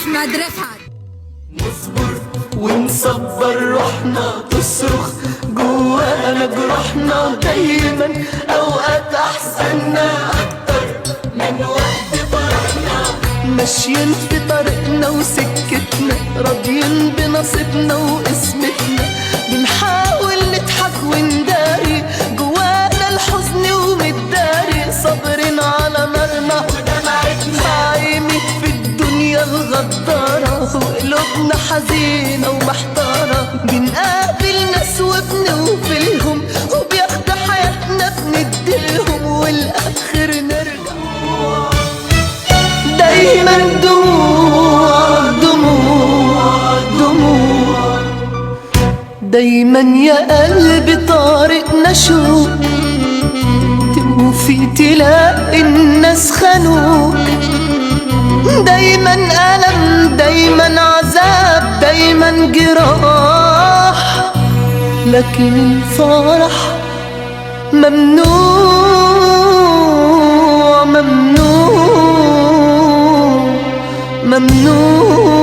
أحمد رفعت. نصبر ونصبر روحنا تصرخ جوانا جروحنا دايما، اوقات احزاننا اكتر من وقت فرحنا. ماشيين في طريقنا وسكتنا، راضيين بنصيبنا وقسمتنا، بنحاول نضحك ونداري جوانا الحزن ومتداري، صابرين على نارنا ودمعتنا، عايمين في الدنيا الغدارة وقلوبنا حزينة ومحتارة. بنقابل ناس وبنوفلهم وبياخدوا حياتنا بنديلهم، والآخر نرجع دايما دموع دموع دموع. دايما يا قلبي طارقنا شوق، توفي تلاقي الناس خانوك، دايما ألم دايما عذاب دايما جراح، لكن الفرح ممنوع ممنوع ممنوع.